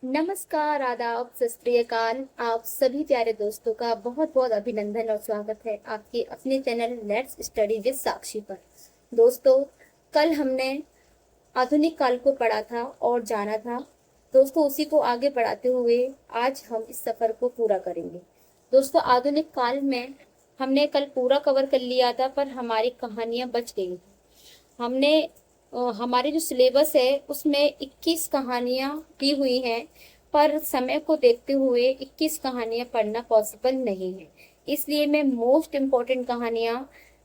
नमस्कार, आदाब, सत श्री अकाल। आप सभी प्यारे दोस्तों का बहुत बहुत अभिनंदन और स्वागत है आपके अपने चैनल लेट्स स्टडी विद साक्षी पर। दोस्तों, कल हमने आधुनिक काल को पढ़ा था और जाना था। दोस्तों, उसी को आगे बढ़ाते हुए आज हम इस सफर को पूरा करेंगे। दोस्तों, आधुनिक काल में हमने कल पूरा कवर कर लिया था, पर हमारी कहानियां बच गई। हमने हमारे जो सिलेबस है उसमें 21 कहानियां दी हुई हैं, पर समय को देखते हुए 21 कहानियां पढ़ना पॉसिबल नहीं है। इसलिए मैं मोस्ट इम्पोर्टेंट कहानियां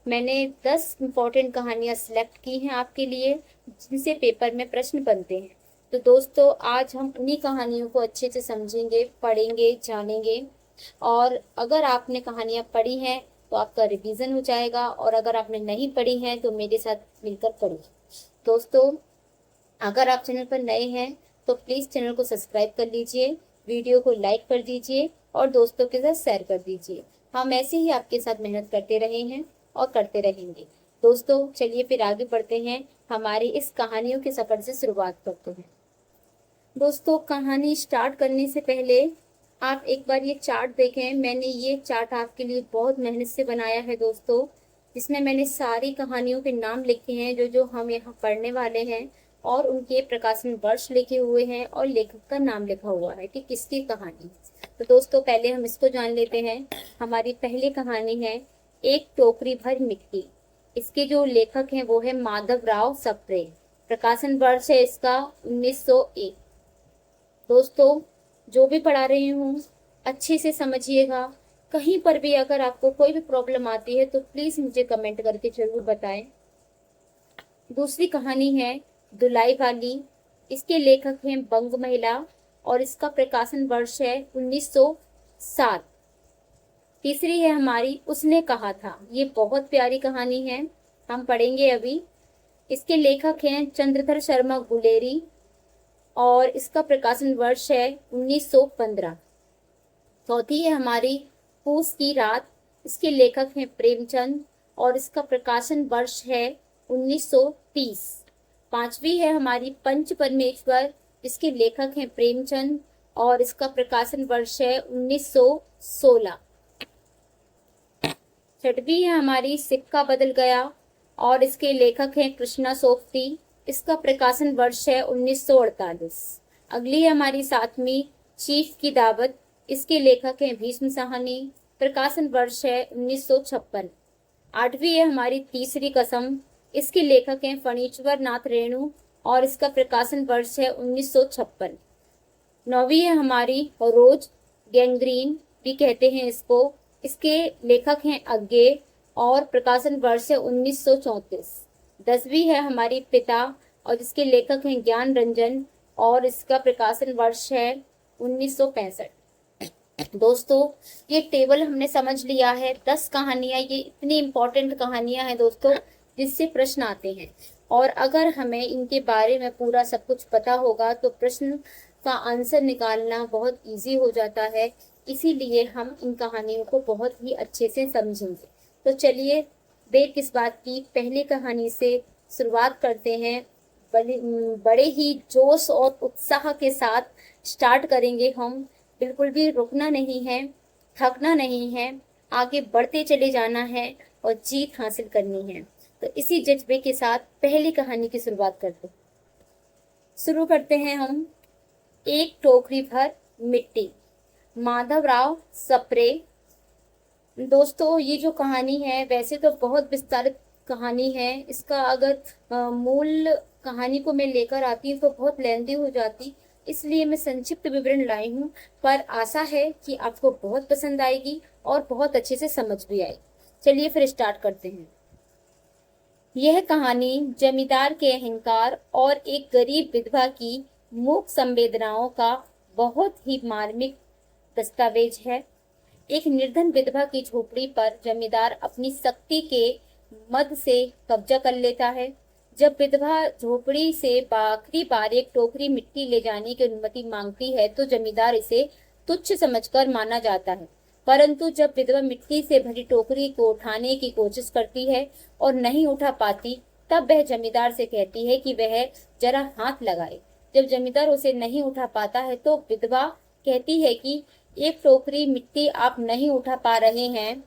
मैंने 10 इम्पोर्टेंट कहानियां सिलेक्ट की हैं आपके लिए, जिनसे पेपर में प्रश्न बनते हैं। तो दोस्तों, आज हम उन्हीं कहानियों को अच्छे से समझेंगे, पढ़ेंगे, जानेंगे। और अगर आपने कहानियां पढ़ी हैं तो आपका रिवीजन हो जाएगा, और अगर आपने नहीं पढ़ी हैं तो मेरे साथ मिलकर पढ़िए। दोस्तों, अगर आप चैनल पर नए हैं तो प्लीज़ चैनल को सब्सक्राइब कर लीजिए, वीडियो को लाइक कर दीजिए और दोस्तों के साथ शेयर कर दीजिए। हम ऐसे ही आपके साथ मेहनत करते रहे हैं और करते रहेंगे। दोस्तों, चलिए फिर आगे बढ़ते हैं, हमारी इस कहानियों के सफ़र से शुरुआत करते हैं। दोस्तों, कहानी स्टार्ट करने से पहले आप एक बार ये चार्ट देखें। मैंने ये चार्ट आपके लिए बहुत मेहनत से बनाया है दोस्तों, जिसमें मैंने सारी कहानियों के नाम लिखे हैं जो जो हम यहाँ पढ़ने वाले हैं, और उनके प्रकाशन वर्ष लिखे हुए हैं और लेखक का नाम लिखा हुआ है कि किसकी कहानी। तो दोस्तों, पहले हम इसको जान लेते हैं। हमारी पहली कहानी है एक टोकरी भर मिट्टी। इसके जो लेखक हैं वो है माधवराव सप्रे। प्रकाशन वर्ष है इसका 1901। दोस्तों, जो भी पढ़ा रही हूँ अच्छे से समझिएगा। कहीं पर भी अगर आपको कोई भी प्रॉब्लम आती है तो प्लीज़ मुझे कमेंट करके जरूर बताएं। दूसरी कहानी है दुलाई वाली। इसके लेखक हैं बंग महिला और इसका प्रकाशन वर्ष है 1907। तीसरी है हमारी उसने कहा था। ये बहुत प्यारी कहानी है, हम पढ़ेंगे अभी। इसके लेखक हैं चंद्रधर शर्मा गुलेरी और इसका प्रकाशन वर्ष है 1915। चौथी है हमारी पूस की रात। इसके लेखक हैं प्रेमचंद और इसका प्रकाशन वर्ष है 1930। पांचवी है हमारी पंच परमेश्वर। इसके लेखक हैं प्रेमचंद और इसका प्रकाशन वर्ष है 1916। छठवीं है हमारी सिक्का बदल गया और इसके लेखक हैं कृष्णा सोफ्ती। इसका प्रकाशन वर्ष है 1948। अगली है हमारी सातवीं चीफ की दावत। इसके लेखक हैं भीष्म साहनी। प्रकाशन वर्ष है 1956। आठवीं है हमारी तीसरी कसम। इसके लेखक हैं फणीश्वर नाथ रेणु और इसका प्रकाशन वर्ष है 1956। नौवीं है हमारी रोज गैंग्रीन भी कहते हैं इसको। इसके लेखक हैं अज्ञे और प्रकाशन वर्ष है 1934। 10वीं है हमारी पिता और इसके लेखक हैं ज्ञान रंजन और इसका प्रकाशन वर्ष है 1965। दोस्तों, ये टेबल हमने समझ लिया है। 10 कहानियां, ये इतनी इम्पोर्टेंट कहानियां हैं दोस्तों जिससे प्रश्न आते हैं, और अगर हमें इनके बारे में पूरा सब कुछ पता होगा तो प्रश्न का आंसर निकालना बहुत इजी हो जाता है। इसीलिए हम इन कहानियों को बहुत ही अच्छे से समझेंगे। तो चलिए देर किस बात की, पहली कहानी से शुरुआत करते हैं। बड़े ही जोश और उत्साह के साथ स्टार्ट करेंगे हम। बिल्कुल भी रुकना नहीं है, थकना नहीं है, आगे बढ़ते चले जाना है और जीत हासिल करनी है। तो इसी जज्बे के साथ पहली कहानी की शुरुआत करते हैं। शुरू करते हैं हम। एक टोकरी भर मिट्टी, माधवराव सप्रे। दोस्तों, ये जो कहानी है वैसे तो बहुत विस्तारित कहानी है। इसका अगर मूल कहानी को मैं लेकर आती हूँ तो बहुत लेंदी हो जाती, इसलिए मैं संक्षिप्त विवरण लाई हूँ। पर आशा है कि आपको बहुत पसंद आएगी और बहुत अच्छे से समझ भी आएगी। चलिए फिर स्टार्ट करते हैं। यह कहानी जमींदार के अहंकार और एक गरीब विधवा की मूक संवेदनाओं का बहुत ही मार्मिक दस्तावेज है। एक निर्धन विधवा की झोपड़ी पर जमींदार अपनी शक्ति के मद से कब्जा कर लेता है। जब विधवा झोपड़ी से आखिरी बार एक टोकरी मिट्टी ले जाने की अनुमति मांगती है तो जमींदार इसे तुच्छ समझकर माना जाता है, परंतु जब विधवा मिट्टी से भरी टोकरी को उठाने की कोशिश करती है और नहीं उठा पाती, तब वह जमींदार से कहती है कि वह जरा हाथ लगाए। जब जमींदार उसे नहीं उठा पाता है तो विधवा कहती है कि एक टोकरी मिट्टी आप नहीं उठा पा रहे हैं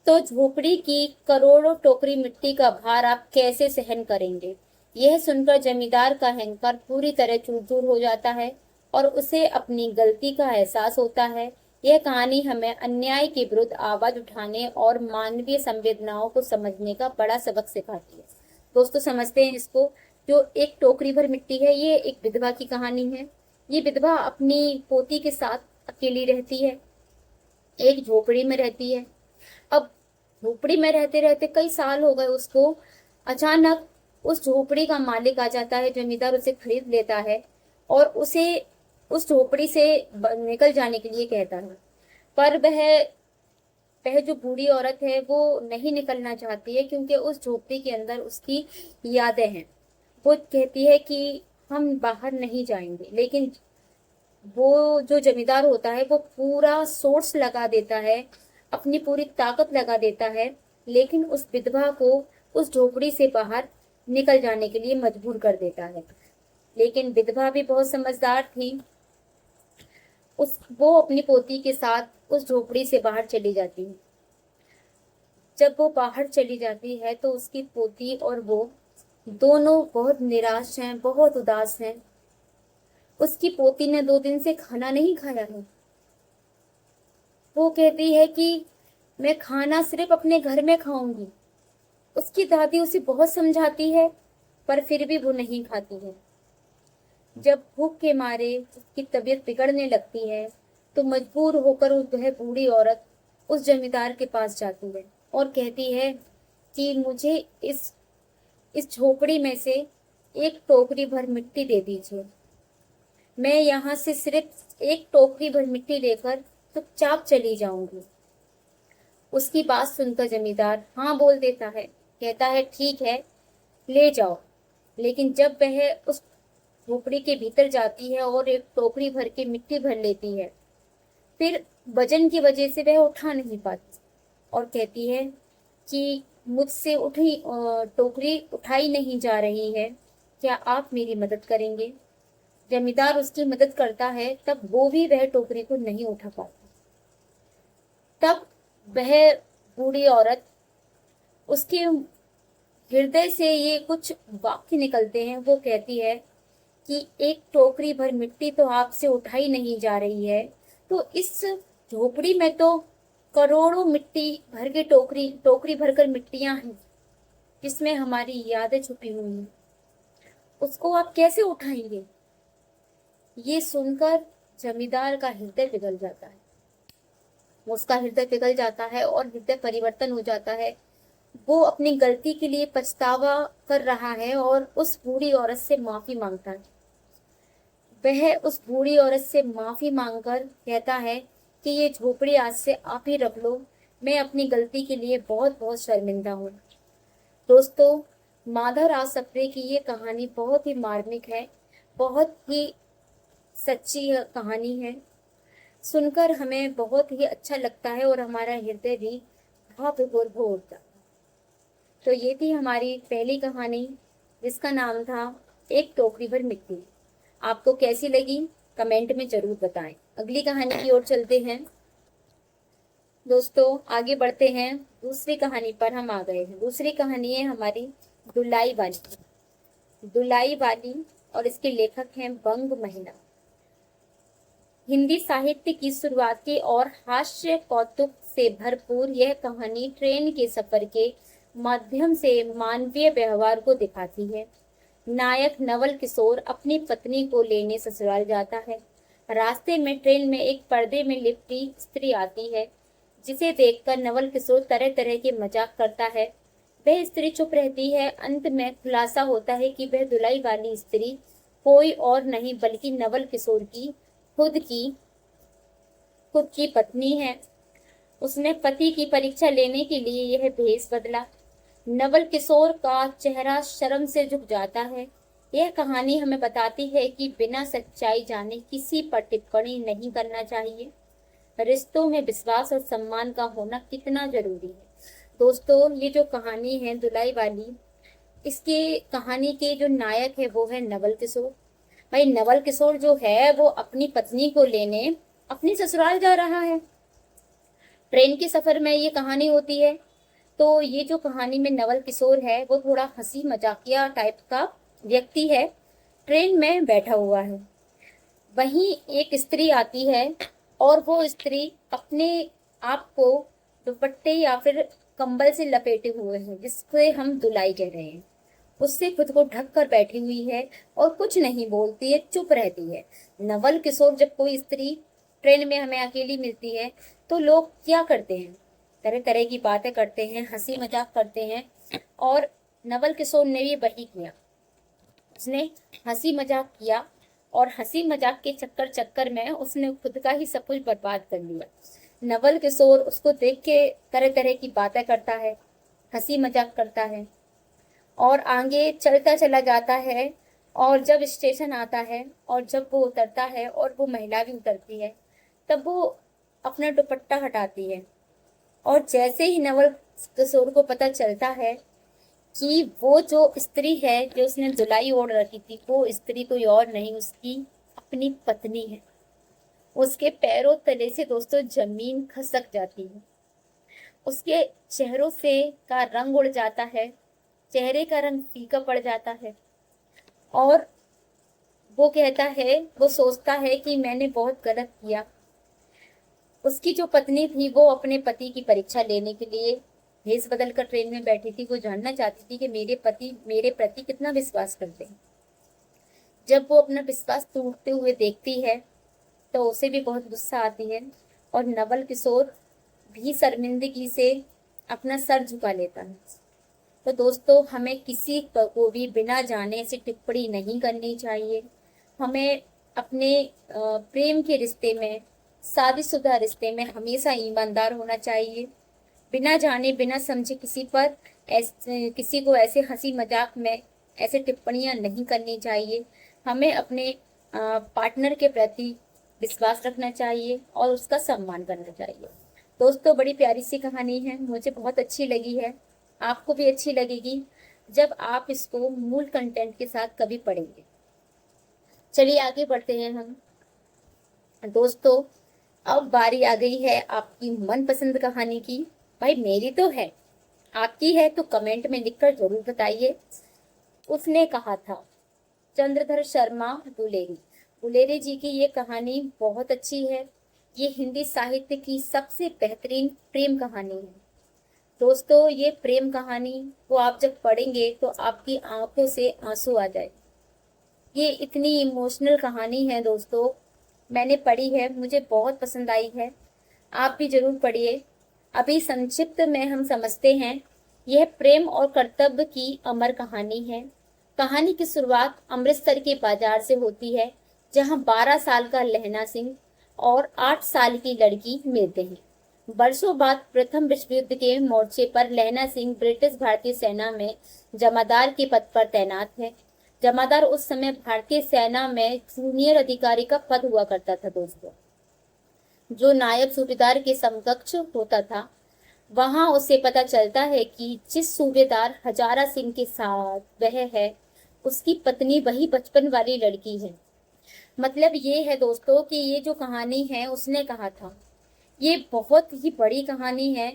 तो झोपड़ी की करोड़ों टोकरी मिट्टी का भार आप कैसे सहन करेंगे। यह सुनकर जमींदार का अहंकार पूरी तरह चूर-चूर हो जाता है और उसे अपनी गलती का एहसास होता है। यह कहानी हमें अन्याय के विरुद्ध आवाज उठाने और मानवीय संवेदनाओं को समझने का बड़ा सबक सिखाती है। दोस्तों समझते हैं इसको। जो एक टोकरी भर मिट्टी है, ये एक विधवा की कहानी है। ये विधवा अपनी पोती के साथ अकेली रहती है, एक झोपड़ी में रहती है। अब झोपड़ी में रहते रहते कई साल हो गए उसको। अचानक उस झोपड़ी का मालिक आ जाता है, जमींदार उसे खरीद लेता है और उसे उस झोपड़ी से निकल जाने के लिए कहता है। पर वह जो बूढ़ी औरत है वो नहीं निकलना चाहती है, क्योंकि उस झोपड़ी के अंदर उसकी यादें हैं। वो कहती है कि हम बाहर नहीं जाएंगे, लेकिन वो जो जमींदार होता है वो पूरा सोर्स लगा देता है, अपनी पूरी ताकत लगा देता है, लेकिन उस विधवा को उस झोपड़ी से बाहर निकल जाने के लिए मजबूर कर देता है। लेकिन विधवा भी बहुत समझदार थी। वो अपनी पोती के साथ उस झोपड़ी से बाहर चली जाती है। जब वो बाहर चली जाती है तो उसकी पोती और वो दोनों बहुत निराश हैं, बहुत उदास हैं। उसकी पोती ने 2 दिन से खाना नहीं खाया है। वो कहती है कि मैं खाना सिर्फ अपने घर में खाऊंगी। उसकी दादी उसे बहुत समझाती है, पर फिर भी वो नहीं खाती है। जब भूख के मारे उसकी तबीयत बिगड़ने लगती है तो मजबूर होकर वह बूढ़ी औरत उस जमींदार के पास जाती है और कहती है कि मुझे इस झोपड़ी में से एक टोकरी भर मिट्टी दे दीजिए। मैं यहाँ से सिर्फ एक टोकरी भर मिट्टी लेकर चुपचाप चली जाऊंगी। उसकी बात सुनकर जमींदार हाँ बोल देता है, कहता है ठीक है, ले जाओ। लेकिन जब वह उस झोपड़ी के भीतर जाती है और एक टोकरी भर के मिट्टी भर लेती है, फिर वजन की वजह से वह उठा नहीं पाती और कहती है कि मुझसे टोकरी उठाई नहीं जा रही है, क्या आप मेरी मदद करेंगे। जमींदार उसकी मदद करता है, तब वो भी वह टोकरी को नहीं उठा पाती। तब वह बूढ़ी औरत, उसके हृदय से ये कुछ वाक्य निकलते हैं। वो कहती है कि एक टोकरी भर मिट्टी तो आपसे उठाई नहीं जा रही है, तो इस झोपड़ी में तो करोड़ों मिट्टी भर के टोकरी भरकर मिट्टियां हैं, जिसमें हमारी यादें छुपी हुई हैं। उसको आप कैसे उठाएंगे। ये सुनकर जमींदार का हृदय पिघल जाता है। उसका हृदय पिघल जाता है और हृदय परिवर्तन हो जाता है। वो अपनी गलती के लिए पछतावा कर रहा है और उस बूढ़ी औरत से माफी मांगता है। वह उस बूढ़ी औरत से माफी मांगकर कहता है कि ये झोपड़ी आज से आप ही रख लो, मैं अपनी गलती के लिए बहुत बहुत शर्मिंदा हूँ। दोस्तों, माधवराव सप्रे की ये कहानी बहुत ही मार्मिक है, बहुत ही सच्ची कहानी है। सुनकर हमें बहुत ही अच्छा लगता है और हमारा हृदय भी भाव विभोर हो उठता है। तो ये थी हमारी पहली कहानी, जिसका नाम था एक टोकरी भर मिट्टी। आपको कैसी लगी कमेंट में जरूर बताएं। अगली कहानी की ओर चलते हैं। दोस्तों आगे बढ़ते हैं, दूसरी कहानी पर हम आ गए हैं। दूसरी कहानी है हमारी दुलाई वाली और इसके लेखक हैं बंग महिला। हिंदी साहित्य की शुरुआती और हास्य कौतुक से भरपूर यह कहानी ट्रेन के सफर के माध्यम से मानवीय व्यवहार को दिखाती है। नायक नवल किशोर अपनी पत्नी को लेने ससुराल जाता है। रास्ते में ट्रेन में एक पर्दे में लिपटी स्त्री आती है, जिसे देखकर नवल किशोर तरह तरह के मजाक करता है। वह स्त्री चुप रहती है। अंत में खुलासा होता है कि वह दुलाई वाली स्त्री कोई और नहीं बल्कि नवल किशोर की खुद की पत्नी है। उसने पति की परीक्षा लेने के लिए यह भेष बदला। नवल किशोर का चेहरा शर्म से झुक जाता है। यह कहानी हमें बताती है कि बिना सच्चाई जाने किसी पर टिप्पणी नहीं करना चाहिए। रिश्तों में विश्वास और सम्मान का होना कितना जरूरी है। दोस्तों, ये जो कहानी है दुलाई वाली, इसके कहानी के जो नायक है वो है नवल किशोर। भाई नवल किशोर जो है वो अपनी पत्नी को लेने अपनी ससुराल जा रहा है। ट्रेन के सफर में ये कहानी होती है। तो ये जो कहानी में नवल किशोर है वो थोड़ा हंसी मजाकिया टाइप का व्यक्ति है, ट्रेन में बैठा हुआ है। वहीं एक स्त्री आती है और वो स्त्री अपने आप को दुपट्टे या फिर कंबल से लपेटे हुए है, जिससे हम दुलाई कह रहे हैं, उससे खुद को ढक कर बैठी हुई है और कुछ नहीं बोलती है, चुप रहती है। नवल किशोर जब कोई स्त्री ट्रेन में हमें अकेली मिलती है तो लोग क्या करते हैं, तरह तरह की बातें करते हैं, हंसी मजाक करते हैं। और नवल किशोर ने भी वही किया, उसने हंसी मजाक किया और हंसी मजाक के चक्कर चक्कर में उसने खुद का ही सब कुछ बर्बाद कर लिया। नवल किशोर उसको देख के तरह तरह की बातें करता है, हंसी मजाक करता है और आगे चलता चला जाता है। और जब स्टेशन आता है और जब वो उतरता है और वो महिला भी उतरती है, तब वो अपना दुपट्टा हटाती है। और जैसे ही नवल किशोर को पता चलता है कि वो जो स्त्री है जो उसने जुलाई ओढ़ रखी थी, वो स्त्री कोई और नहीं, उसकी अपनी पत्नी है, उसके पैरों तले से दोस्तों जमीन खसक जाती है। उसके चेहरों से का रंग उड़ जाता है, चेहरे का रंग फीका पड़ जाता है। और वो कहता है, वो सोचता है कि मैंने बहुत गलत किया। उसकी जो पत्नी थी वो अपने पति की परीक्षा लेने के लिए भेष बदल कर ट्रेन में बैठी थी। वो जानना चाहती थी कि मेरे पति मेरे प्रति कितना विश्वास करते हैं। जब वो अपना विश्वास टूटते हुए देखती है तो उसे भी बहुत गुस्सा आती है और नवल किशोर भी शर्मिंदगी से अपना सर झुका लेता है। तो दोस्तों हमें किसी को भी बिना जाने से टिप्पणी नहीं करनी चाहिए। हमें अपने प्रेम के रिश्ते में, शादीशुदा रिश्ते में हमेशा ईमानदार होना चाहिए। बिना जाने बिना समझे किसी को ऐसे हंसी मजाक में ऐसे टिप्पणियां नहीं करनी चाहिए। हमें अपने पार्टनर के प्रति विश्वास रखना चाहिए और उसका सम्मान करना चाहिए। दोस्तों बड़ी प्यारी सी कहानी है, मुझे बहुत अच्छी लगी है, आपको भी अच्छी लगेगी जब आप इसको मूल कंटेंट के साथ कभी पढ़ेंगे। चलिए आगे बढ़ते हैं हम। दोस्तों अब बारी आ गई है आपकी मनपसंद कहानी की। भाई मेरी तो है, आपकी है तो कमेंट में लिखकर जरूर बताइए। उसने कहा था, चंद्रधर शर्मा बुलेरी। बुलेरी जी की ये कहानी बहुत अच्छी है। ये हिंदी साहित्य की सबसे बेहतरीन प्रेम कहानी है। दोस्तों ये प्रेम कहानी को आप जब पढ़ेंगे तो आपकी आंखों से आंसू आ जाए। ये इतनी इमोशनल कहानी है दोस्तों, मैंने पढ़ी है, मुझे बहुत पसंद आई है, आप भी जरूर पढ़िए। अभी संक्षिप्त में हम समझते हैं। यह प्रेम और कर्तव्य की अमर कहानी है। कहानी की शुरुआत अमृतसर के बाजार से होती है, जहां 12 साल का लहना सिंह और 8 साल की लड़की मिलते हैं। वर्षों बाद प्रथम विश्व युद्ध के मोर्चे पर लहना सिंह ब्रिटिश भारतीय सेना में जमादार के पद पर तैनात है। जमादार उस समय भारतीय सेना में जूनियर अधिकारी का पद हुआ करता था दोस्तों, जो नायब सूबेदार के समकक्ष होता था। वहां उसे पता चलता है कि जिस सूबेदार हजारा सिंह के साथ वह है, उसकी पत्नी वही बचपन वाली लड़की है। मतलब ये है दोस्तों कि ये जो कहानी है उसने कहा था, ये बहुत ही बड़ी कहानी है,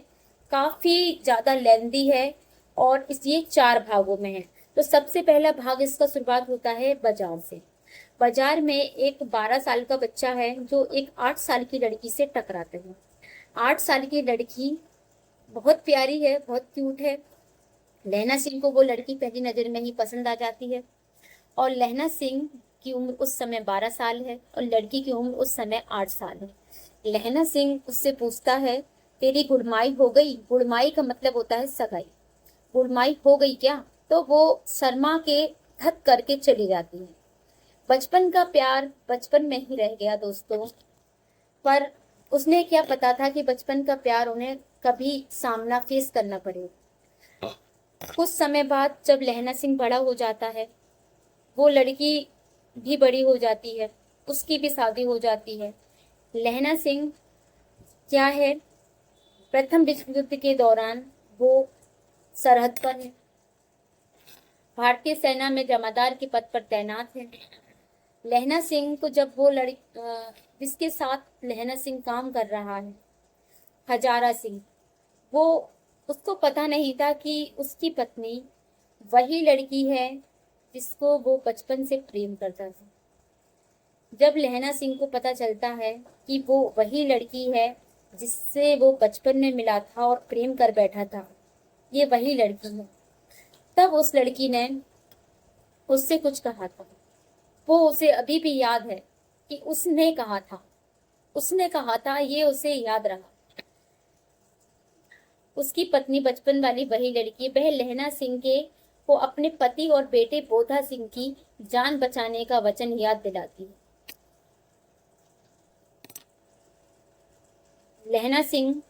काफी ज्यादा लेंदी है और ये 4 भागों में है। तो सबसे पहला भाग इसका शुरुआत होता है बाजार से। बाजार में एक 12 साल का बच्चा है जो एक 8 साल की लड़की से टकराते हैं। 8 साल की लड़की बहुत प्यारी है, बहुत क्यूट है। लहना सिंह को वो लड़की पहली नजर में ही पसंद आ जाती है और लहना सिंह की उम्र उस समय 12 साल है और लड़की की उम्र उस समय 8 साल है। लहना सिंह उससे पूछता है, तेरी गुड़माई हो गई? गुड़माई का मतलब होता है सगाई। गुड़माई हो गई क्या? तो वो शर्मा के धक करके चली जाती है। बचपन का प्यार बचपन में ही रह गया दोस्तों, पर उसने क्या पता था कि बचपन का प्यार उन्हें कभी सामना फेस करना पड़ेगा। कुछ समय बाद जब लहना सिंह बड़ा हो जाता है, वो लड़की भी बड़ी हो जाती है, उसकी भी शादी हो जाती है। लहना सिंह क्या है, प्रथम विश्व युद्ध के दौरान वो सरहद पर है भारतीय सेना में जमादार के पद पर तैनात है। लहना सिंह को जब वो जिसके साथ लहना सिंह काम कर रहा है, हजारा सिंह, वो उसको पता नहीं था कि उसकी पत्नी वही लड़की है जिसको वो बचपन से प्रेम करता था। जब लहना सिंह को पता चलता है कि वो वही लड़की है जिससे वो बचपन में मिला था और प्रेम कर बैठा था, ये वही लड़की है, तब उस लड़की ने उससे कुछ कहा था। वो उसे अभी भी याद है कि उसने कहा था, ये उसे याद रहा। उसकी पत्नी बचपन वाली वही लड़की, वह लहना सिंह को अपने पति और बेटे बोधा सिंह की जान बचाने का वचन याद दिलाती है। लहना सिंह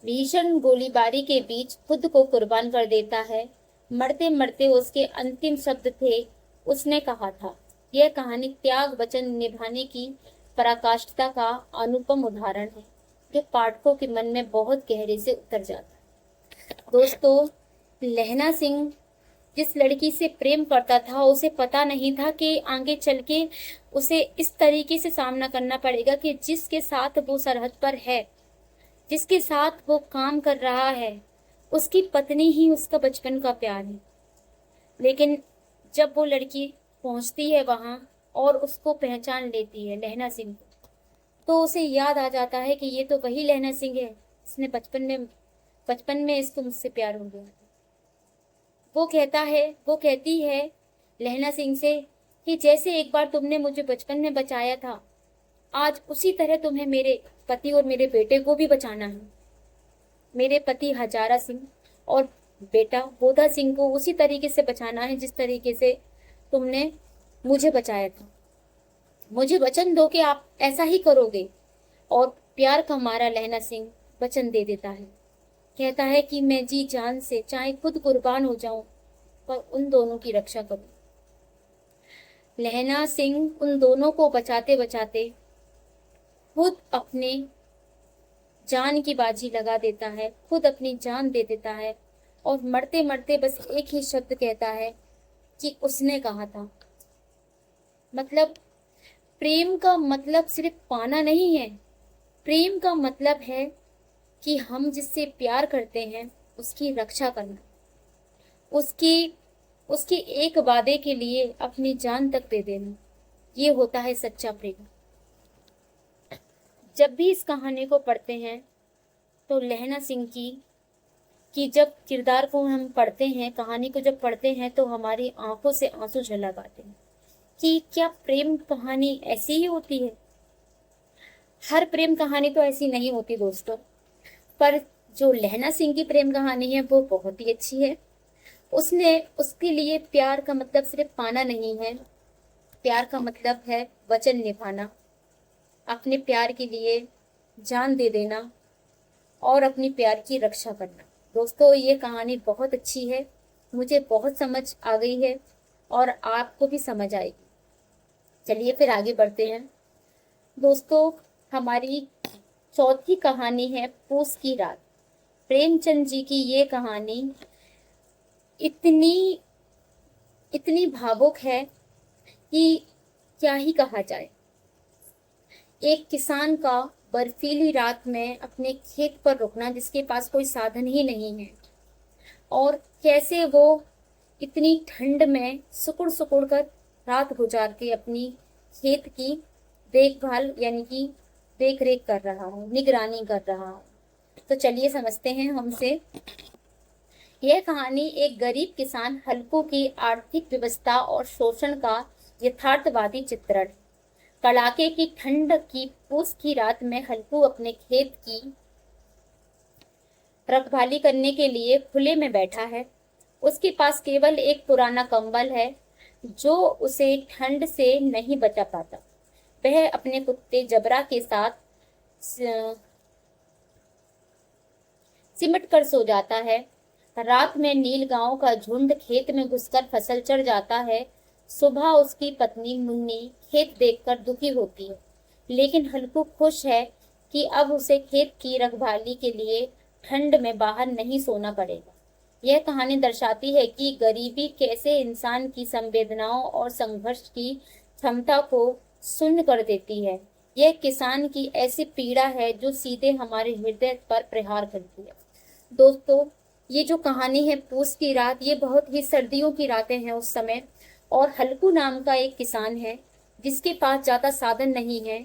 भीषण गोलीबारी के बीच खुद को कुर्बान कर देता है। मरते मरते उसके अंतिम शब्द थे, उसने कहा था। यह कहानी त्याग वचन निभाने की पराकाष्ठता का अनुपम उदाहरण है, जो पाठकों के मन में बहुत गहरे से उतर जाता है। दोस्तों, लहना सिंह जिस लड़की से प्रेम करता था, उसे पता नहीं था कि आगे चल के उसे इस तरीके से सामना करना पड़ेगा कि जिसके साथ वो सरहद पर है, जिसके साथ वो काम कर रहा है, उसकी पत्नी ही उसका बचपन का प्यार है। लेकिन जब वो लड़की पहुंचती है वहां और उसको पहचान लेती है, लहना सिंह को, तो उसे याद आ जाता है कि ये तो वही लहना सिंह है, इसने बचपन में इसको मुझसे प्यार हो गया। वो कहती है लहना सिंह से कि जैसे एक बार तुमने मुझे बचपन में बचाया था, आज उसी तरह तुम्हें मेरे पति और मेरे बेटे को भी बचाना है। मेरे पति हजारा सिंह और बेटा बोधा सिंह को उसी तरीके से बचाना है जिस तरीके से तुमने मुझे बचाया था। मुझे वचन दो कि आप ऐसा ही करोगे। और प्यार का मारा लहना सिंह वचन दे देता है, कहता है कि मैं जी जान से चाहे खुद कुर्बान हो जाऊं, पर उन दोनों की रक्षा करूं। लहना सिंह उन दोनों को बचाते बचाते खुद अपने जान की बाजी लगा देता है, खुद अपनी जान दे देता है और मरते मरते बस एक ही शब्द कहता है कि उसने कहा था। मतलब प्रेम का मतलब सिर्फ पाना नहीं है, प्रेम का मतलब है कि हम जिससे प्यार करते हैं उसकी रक्षा करना, उसके एक वादे के लिए अपनी जान तक दे देना, ये होता है सच्चा प्रेम। जब भी इस कहानी को पढ़ते हैं तो लहना सिंह की जब किरदार को हम पढ़ते हैं, कहानी को जब पढ़ते हैं, तो हमारी आंखों से आंसू झलक आते हैं कि क्या प्रेम कहानी ऐसी ही होती है। हर प्रेम कहानी तो ऐसी नहीं होती दोस्तों, पर जो लहना सिंह की प्रेम कहानी है वो बहुत ही अच्छी है। उसके लिए प्यार का मतलब सिर्फ पाना नहीं है, प्यार का मतलब है वचन निभाना, अपने प्यार के लिए जान दे देना और अपनी प्यार की रक्षा करना। दोस्तों, ये कहानी बहुत अच्छी है, मुझे बहुत समझ आ गई है और आपको भी समझ आएगी। चलिए फिर आगे बढ़ते हैं। दोस्तों, हमारी चौथी कहानी है पूस की रात। प्रेमचंद जी की ये कहानी इतनी भावुक है कि क्या ही कहा जाए। एक किसान का बर्फीली रात में अपने खेत पर रुकना, जिसके पास कोई साधन ही नहीं है, और कैसे वो इतनी ठंड में सुकुड़ सुकुड़ कर रात गुजार के अपनी खेत की देखभाल यानी कि देख रेख कर रहा हो, निगरानी कर रहा हो। तो चलिए समझते हैं हमसे। यह कहानी एक गरीब किसान हल्कू की आर्थिक व्यवस्था और शोषण का यथार्थवादी चित्रण। कड़ाके की ठंड की पूस की रात में हल्कू अपने खेत की रखवाली करने के लिए खुले में बैठा है। उसके पास केवल एक पुराना कंबल है जो उसे ठंड से नहीं बचा पाता। वह अपने कुत्ते जबरा के साथ सिमट कर सो जाता है। रात में नीलगांव का झुंड खेत में घुसकर फसल चढ़ जाता है। सुबह उसकी पत्नी मुन्नी खेत देखकर दुखी होती है, लेकिन हल्कू खुश है कि अब उसे खेत की रखवाली के लिए ठंड में बाहर नहीं सोना पड़ेगा। यह कहानी दर्शाती है कि गरीबी कैसे इंसान की संवेदनाओं और संघर्ष की क्षमता को शून्य कर देती है। यह किसान की ऐसी पीड़ा है जो सीधे हमारे हृदय पर प्रहार करती है। दोस्तों, ये जो कहानी है पूस की रात, ये बहुत ही सर्दियों की रातें हैं उस समय, और हल्कू नाम का एक किसान है जिसके पास ज्यादा साधन नहीं है,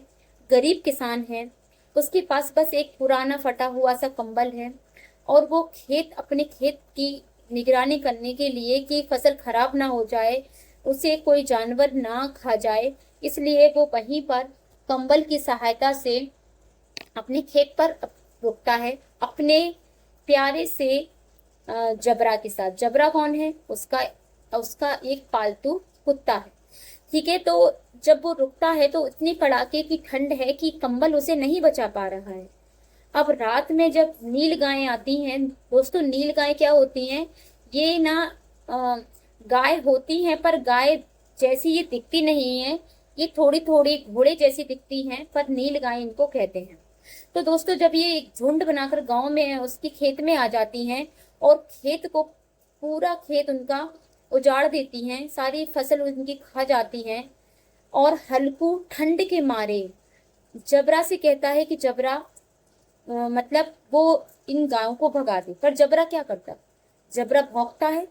गरीब किसान है। उसके पास बस एक पुराना फटा हुआ सा कंबल है, और वो अपने खेत की निगरानी करने के लिए कि फसल खराब ना हो जाए, उसे कोई जानवर ना खा जाए, इसलिए वो वहीं पर कंबल की सहायता से अपने खेत पर रुकता है अपने प्यारे से जबरा के साथ। जबरा कौन है? उसका उसका एक पालतू कुत्ता है। ठीक है, तो जब वो रुकता है तो इतनी कड़ाके की ठंड है कि कंबल उसे नहीं बचा पा रहा है। अब रात में जब नील गायें आती हैं, दोस्तों नील गायें क्या होती हैं? ये ना गाय होती हैं, पर गाय जैसी ये दिखती नहीं है, ये थोड़ी थोड़ी घोड़े जैसी दिखती हैं, पर नील गाय इनको कहते हैं। तो दोस्तों, जब ये एक झुंड बनाकर गांव में उसके खेत में आ जाती हैं और खेत को पूरा खेत उनका उजाड़ देती हैं, सारी फसल उनकी खा जाती हैं, और हल्कू ठंड के मारे जबरा से कहता है कि जबरा मतलब वो इन गायों को भगा दे। पर जबरा क्या करता? जबरा भौंकता है,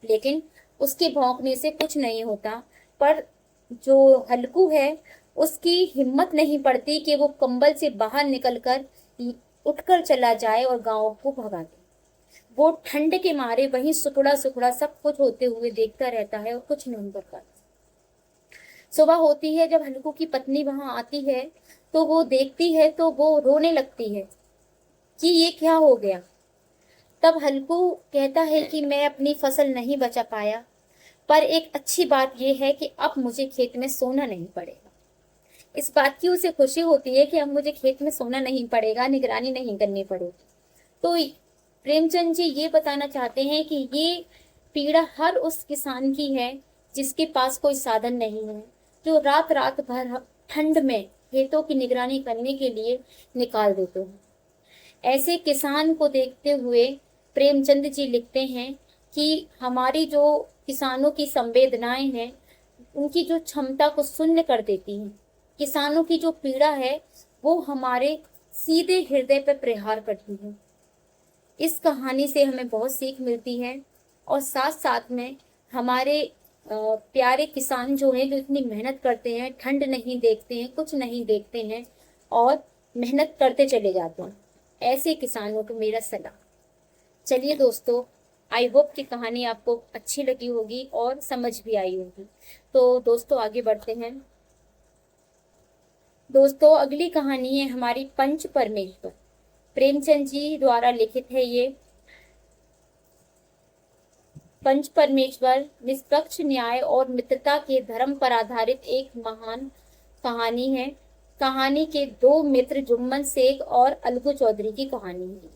लेकिन उसके भौंकने से कुछ नहीं होता। पर जो हल्कू है उसकी हिम्मत नहीं पड़ती कि वो कंबल से बाहर निकलकर उठकर चला जाए और गांव को भगा दे। वो ठंड के मारे वहीं सुखड़ा सुखड़ा सब कुछ होते हुए देखता रहता है और कुछ नहीं कर पाता। सुबह होती है, जब हल्कू की पत्नी वहां आती है तो वो देखती है तो वो रोने लगती है कि ये क्या हो गया। तब हल्कू कहता है कि मैं अपनी फसल नहीं बचा पाया, पर एक अच्छी बात यह है कि अब मुझे खेत में सोना नहीं पड़ेगा। इस बात की उसे खुशी होती है कि अब मुझे खेत में सोना नहीं पड़ेगा, निगरानी नहीं करनी पड़ेगी। तो प्रेमचंद जी ये बताना चाहते हैं कि ये पीड़ा हर उस किसान की है जिसके पास कोई साधन नहीं है, जो रात रात भर ठंड में खेतों की निगरानी करने के लिए निकाल देते हैं। ऐसे किसान को देखते हुए प्रेमचंद जी लिखते हैं कि हमारी जो किसानों की संवेदनाएं हैं, उनकी जो क्षमता को शून्य कर देती हैं। किसानों की जो पीड़ा है वो हमारे सीधे हृदय पर प्रहार करती है। इस कहानी से हमें बहुत सीख मिलती है, और साथ साथ में हमारे प्यारे किसान जो हैं, जो इतनी मेहनत करते हैं, ठंड नहीं देखते हैं, कुछ नहीं देखते हैं और मेहनत करते चले जाते हैं, ऐसे किसानों को मेरा सलाम। चलिए दोस्तों, आई होप कि कहानी आपको अच्छी लगी होगी और समझ भी आई होगी। तो दोस्तों आगे बढ़ते हैं। दोस्तों अगली कहानी है हमारी पंच परमेश्वर। प्रेमचंद जी द्वारा लिखित है ये। पंच परमेश्वर निष्पक्ष न्याय और मित्रता के धर्म पर आधारित एक महान कहानी है। कहानी के दो मित्र जुम्मन शेख और अलगू चौधरी की कहानी है।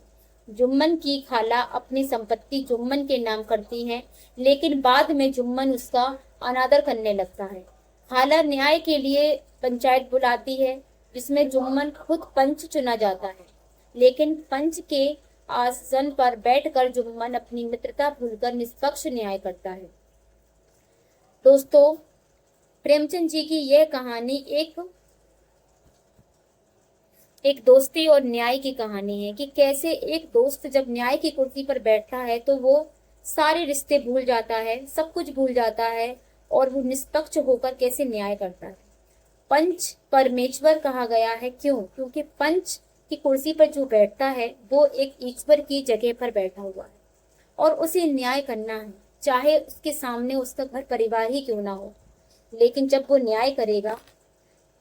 जुम्मन की खाला अपनी संपत्ति जुम्मन के नाम करती है, लेकिन बाद में जुम्मन उसका अनादर करने लगता है। खाला न्याय के लिए पंचायत बुलाती है, जिसमें जुम्मन खुद पंच चुना जाता है, लेकिन पंच के आसन पर बैठकर जुम्मन अपनी मित्रता भूलकर निष्पक्ष न्याय करता है। दोस्तों, प्रेमचंद जी की यह कहानी एक दोस्ती और न्याय की कहानी है कि कैसे एक दोस्त जब न्याय की कुर्सी पर बैठता है तो वो सारे रिश्ते भूल जाता है, सब कुछ भूल जाता है, और वो निष्पक्ष होकर कैसे न्याय करता है। पंच परमेश्वर कहा गया है, क्यों? क्योंकि पंच की कुर्सी पर जो बैठता है वो एक ईश्वर की जगह पर बैठा हुआ है, और उसे न्याय करना है, चाहे उसके सामने उसका घर परिवार ही क्यों ना हो, लेकिन जब वो न्याय करेगा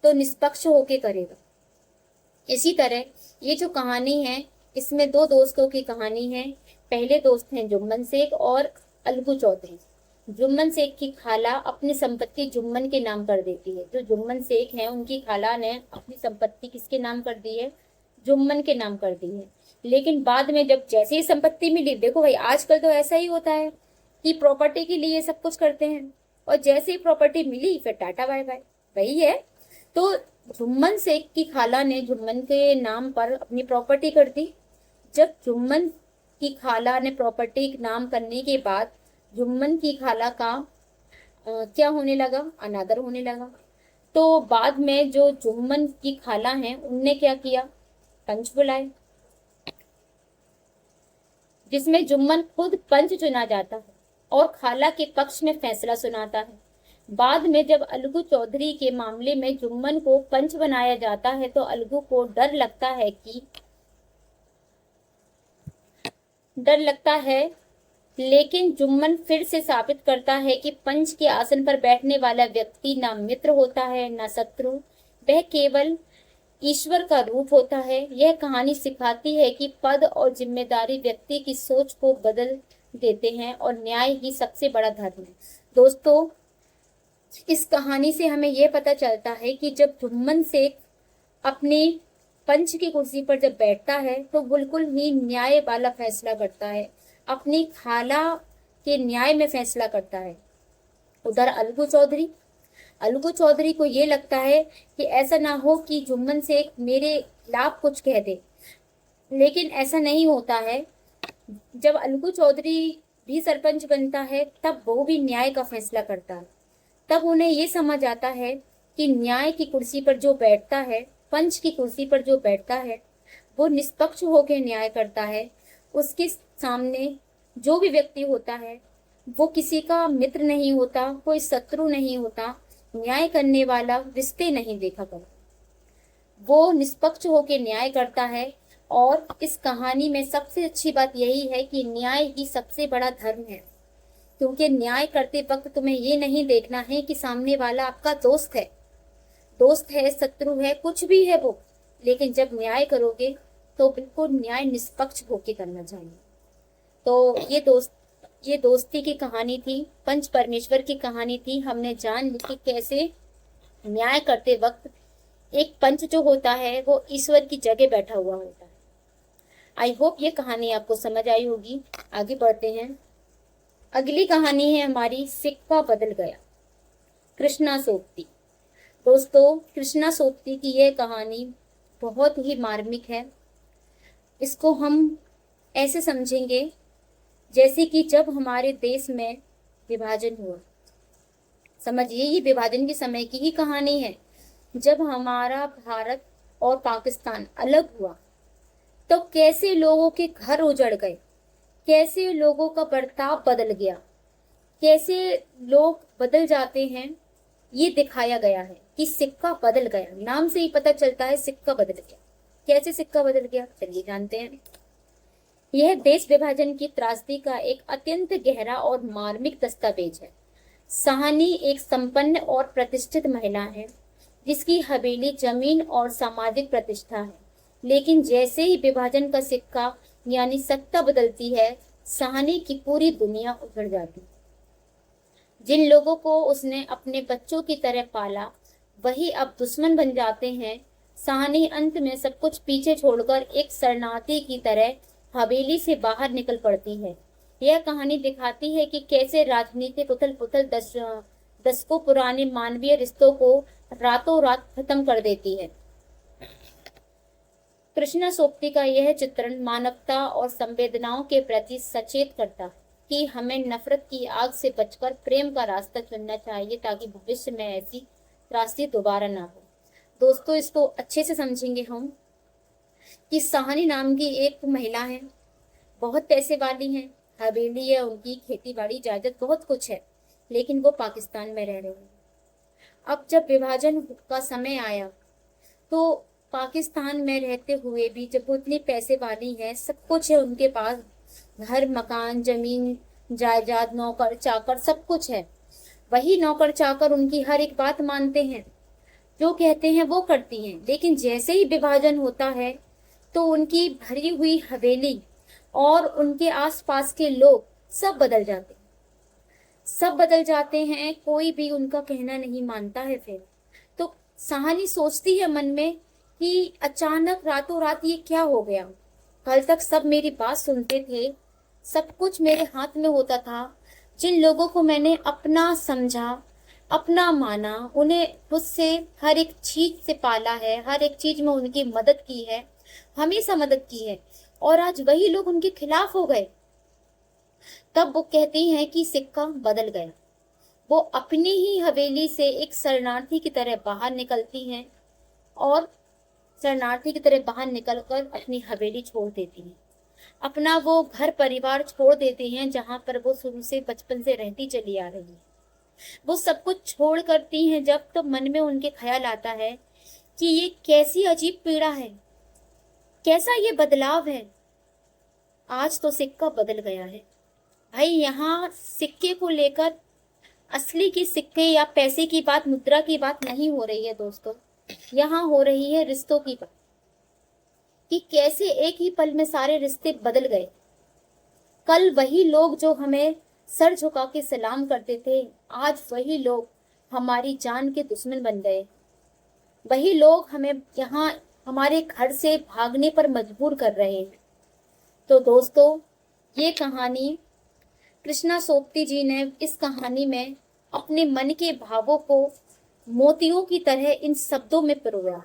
तो निष्पक्ष होके करेगा। इसी तरह ये जो कहानी है, इसमें दो दोस्तों की कहानी है। पहले दोस्त हैं जुम्मन शेख और अलगू चौधरी। जुम्मन शेख की खाला अपनी संपत्ति जुम्मन के नाम कर देती है। जो जुम्मन शेख हैं, उनकी खाला ने अपनी संपत्ति किसके नाम कर दी है? जुम्मन के नाम कर दी है। लेकिन बाद में जब जैसे ही संपत्ति मिली, देखो भाई आजकल तो ऐसा ही होता है कि प्रॉपर्टी के लिए सब कुछ करते हैं, और जैसे ही प्रॉपर्टी मिली फिर टाटा बाय बाय, वही है। तो जुम्मन शेख की खाला ने जुम्मन के नाम पर अपनी प्रॉपर्टी कर दी। जब जुम्मन की खाला ने प्रॉपर्टी नाम करने के बाद जुम्मन की खाला का क्या होने लगा, अनादर होने लगा। तो बाद में जो जुम्मन की खाला हैं उनने क्या किया, पंच बुलाए, जिसमें जुम्मन खुद पंच चुना जाता है और खाला के पक्ष में फैसला सुनाता है। बाद में जब अलगू चौधरी के मामले में जुम्मन को पंच बनाया जाता है तो अलगू को डर लगता है, लेकिन जुम्मन फिर से साबित करता है कि पंच के आसन पर बैठने वाला व्यक्ति ना मित्र होता है ना शत्रु, वह केवल ईश्वर का रूप होता है। यह कहानी सिखाती है कि पद और जिम्मेदारी व्यक्ति की सोच को बदल देते हैं और न्याय ही सबसे बड़ा धर्म है। दोस्तों, इस कहानी से हमें यह पता चलता है कि जब जुम्मन शेख अपनी पंच की कुर्सी पर जब बैठता है तो बिल्कुल ही न्याय वाला फैसला करता है, अपनी खाला के न्याय में फैसला करता है। उधर अलगू चौधरी को ये लगता है कि ऐसा ना हो कि जुम्मन शेख मेरे खिलाफ कुछ कह दे, लेकिन ऐसा नहीं होता है। जब अलगू चौधरी भी सरपंच बनता है तब वो भी न्याय का फैसला करता है। तब उन्हें ये समझ आता है कि न्याय की कुर्सी पर जो बैठता है, पंच की कुर्सी पर जो बैठता है, वो निष्पक्ष होकर न्याय करता है। उसके सामने जो भी व्यक्ति होता है वो किसी का मित्र नहीं होता, कोई शत्रु नहीं होता, न्याय करने वाला रिश्ते नहीं देखा करता, वो निष्पक्ष होकर न्याय करता है। और इस कहानी में सबसे अच्छी बात यही है कि न्याय ही सबसे बड़ा धर्म है, क्योंकि न्याय करते वक्त तुम्हें ये नहीं देखना है कि सामने वाला आपका दोस्त है, शत्रु है, कुछ भी है वो, लेकिन जब न्याय करोगे तो बिल्कुल न्याय निष्पक्ष होकर करना चाहिए। तो ये दोस्ती की कहानी थी, पंच परमेश्वर की कहानी थी। हमने जान ली कि कैसे न्याय करते वक्त एक पंच जो होता है वो ईश्वर की जगह बैठा हुआ होता है। आई होप ये कहानी आपको समझ आई होगी। आगे बढ़ते हैं। अगली कहानी है हमारी सिक्का बदल गया, कृष्णा सोबती। दोस्तों, कृष्णा सोबती की यह कहानी बहुत ही मार्मिक है। इसको हम ऐसे समझेंगे जैसे कि जब हमारे देश में विभाजन हुआ। समझिए, ये विभाजन के समय की ही कहानी है। जब हमारा भारत और पाकिस्तान अलग हुआ तो कैसे लोगों के घर उजड़ गए, कैसे लोगों का बर्ताव बदल गया, कैसे लोग बदल जाते हैं, ये दिखाया गया है कि सिक्का बदल गया। नाम से ही पता चलता है सिक्का बदल गया। कैसे सिक्का बदल गया, चलिए जानते हैं। यह देश विभाजन की त्रासदी का एक अत्यंत गहरा और मार्मिक दस्तावेज है। सहानी एक संपन्न और प्रतिष्ठित महिला है जिसकी हवेली, जमीन और सामाजिक प्रतिष्ठा है, लेकिन जैसे ही विभाजन का सिक्का यानी सत्ता बदलती है, सहानी की पूरी दुनिया उजड़ जाती है। जिन लोगों को उसने अपने बच्चों की तरह पाला वही अब दुश्मन बन जाते हैं। सहानी अंत में सब कुछ पीछे छोड़कर एक शरणार्थी की तरह हवेली से बाहर निकल पड़ती है। यह कहानी दिखाती है कि कैसे राजनीतिक उथल पुथल दशकों पुराने मानवीय रिश्तों को रातों रात खत्म कर देती है। कृष्णा सोबती का यह चित्रण मानवता और संवेदनाओं के प्रति सचेत करता है कि हमें नफरत की आग से बचकर प्रेम का रास्ता चुनना चाहिए ताकि भविष्य में ऐसी त्रासदी दोबारा ना हो। दोस्तों, इसको अच्छे से समझेंगे हम कि सहानी नाम की एक महिला है, बहुत पैसे वाली है, हवेली है उनकी, खेती बाड़ी जायदाद बहुत कुछ है, लेकिन वो पाकिस्तान में रह रही है। अब जब विभाजन का समय आया तो पाकिस्तान में रहते हुए भी जब वो इतनी पैसे वाली है, सब कुछ है उनके पास, घर, मकान, जमीन, जायदाद, नौकर चाकर सब कुछ है, वही नौकर चाकर उनकी हर एक बात मानते हैं, जो कहते हैं वो करती हैं। लेकिन जैसे ही विभाजन होता है तो उनकी भरी हुई हवेली और उनके आसपास के लोग सब बदल जाते हैं, कोई भी उनका कहना नहीं मानता है। फिर तो सहानी सोचती है मन में कि अचानक रातों रात ये क्या हो गया। कल तक सब मेरी बात सुनते थे, सब कुछ मेरे हाथ में होता था, जिन लोगों को मैंने अपना समझा, अपना माना, उन्हें खुद से हर एक चीज से पाला है, हर एक चीज में उनकी मदद की है, हमेशा मदद की है, और आज वही लोग उनके खिलाफ हो गए। तब वो कहती हैं कि सिक्का बदल गया। वो अपनी ही हवेली से एक शरणार्थी की तरह बाहर निकलती हैं और शरणार्थी की तरह बाहर निकलकर अपनी हवेली छोड़ देती हैं। अपना वो घर परिवार छोड़ देती हैं जहां पर वो शुरू से बचपन से रहती चली आ रही है। वो सब कुछ छोड़ करती हैं जब तो मन में उनके ख्याल आता है कि ये कैसी अजीब पीड़ा है, कैसा ये बदलाव है। आज तो सिक्का बदल गया है। भाई यहाँ सिक्के को लेकर असली की सिक्के या पैसे की बात, मुद्रा की बात नहीं हो रही है दोस्तों। यहाँ हो रही है रिश्तों की बात, कि कैसे एक ही पल में सारे रिश्ते बदल गए। कल वही लोग जो हमें सर झुका के सलाम करते थे, आज वही लोग हमारी जान के दुश्मन बन गए। वही लोग हमें यहाँ हमारे घर से भागने पर मजबूर कर रहे हैं। तो दोस्तों, ये कहानी कृष्णा सोपती जी ने इस कहानी में अपने मन के भावों को मोतियों की तरह इन शब्दों में पिरोया।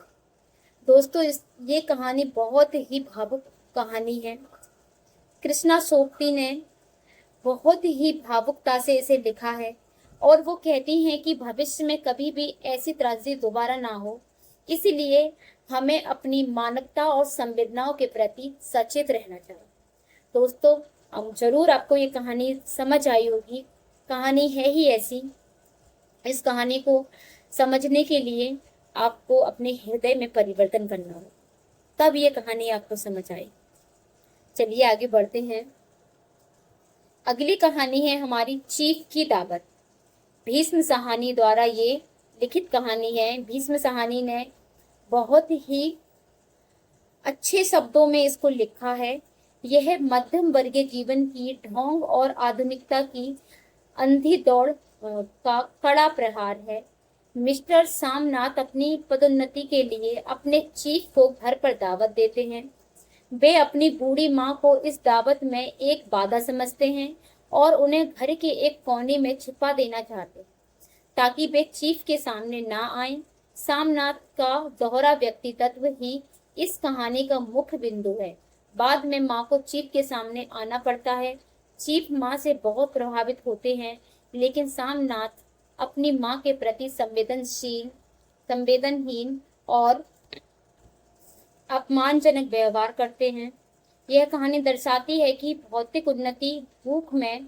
दोस्तों, ये कहानी बहुत ही भावुक कहानी है। कृष्णा सोपती ने बहुत ही भावुकता से इसे लिखा है और वो कहती हैं कि भविष्य में कभी भी ऐसी त्रासदी दोबारा ना हो, इसलिए हमें अपनी मानवता और संवेदनाओं के प्रति सचेत रहना चाहिए। दोस्तों, अब जरूर आपको ये कहानी समझ आई होगी। कहानी है ही ऐसी। इस कहानी को समझने के लिए आपको अपने हृदय में परिवर्तन करना हो, तब ये कहानी आपको समझ आई। चलिए आगे बढ़ते हैं। अगली कहानी है हमारी चीफ की दावत। भीष्म साहनी द्वारा ये लिखित कहानी है। भीष्म साहनी ने बहुत ही अच्छे शब्दों में इसको लिखा है। यह मध्यम वर्गीय जीवन की ढोंग और आधुनिकता की अंधी दौड़ का कड़ा प्रहार है। मिस्टर सामनाथ अपनी पदोन्नति के लिए अपने चीफ को घर पर दावत देते हैं। वे अपनी बूढ़ी माँ को इस दावत में एक बाधा समझते हैं और उन्हें घर के एक कोने में छिपा देना चाहते हैं ताकि वे चीफ के सामने ना आए। सामनाथ का दोहरा व्यक्तित्व ही इस कहानी का मुख्य बिंदु है। बाद में माँ को चीफ के सामने आना पड़ता है। चीफ माँ से बहुत प्रभावित होते हैं, लेकिन सामनाथ अपनी माँ के प्रति संवेदनहीन और अपमानजनक व्यवहार करते हैं। यह कहानी दर्शाती है कि भौतिक उन्नति भूख में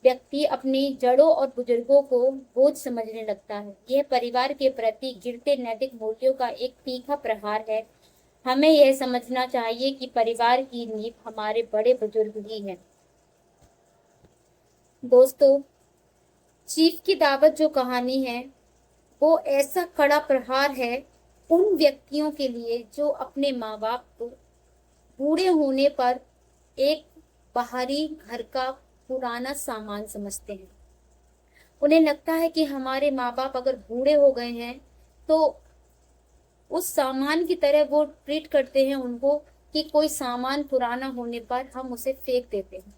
व्यक्ति अपनी जड़ों और बुजुर्गों को बोझ समझने लगता है। यह परिवार के प्रति गिरते नैतिक मूल्यों का एक तीखा प्रहार है। हमें यह समझना चाहिए कि परिवार की नींव हमारे बड़े बुजुर्ग ही हैं। दोस्तों, चीफ की दावत जो कहानी है वो ऐसा कड़ा प्रहार है उन व्यक्तियों के लिए जो अपने माँ बाप को बूढ़े होने पर एक बाहरी घर का पुराना सामान समझते हैं। उन्हें लगता है कि हमारे माँ बाप अगर बूढ़े हो गए हैं तो उस सामान की तरह वो ट्रीट करते हैं उनको, कि कोई सामान पुराना होने पर हम उसे फेंक देते हैं।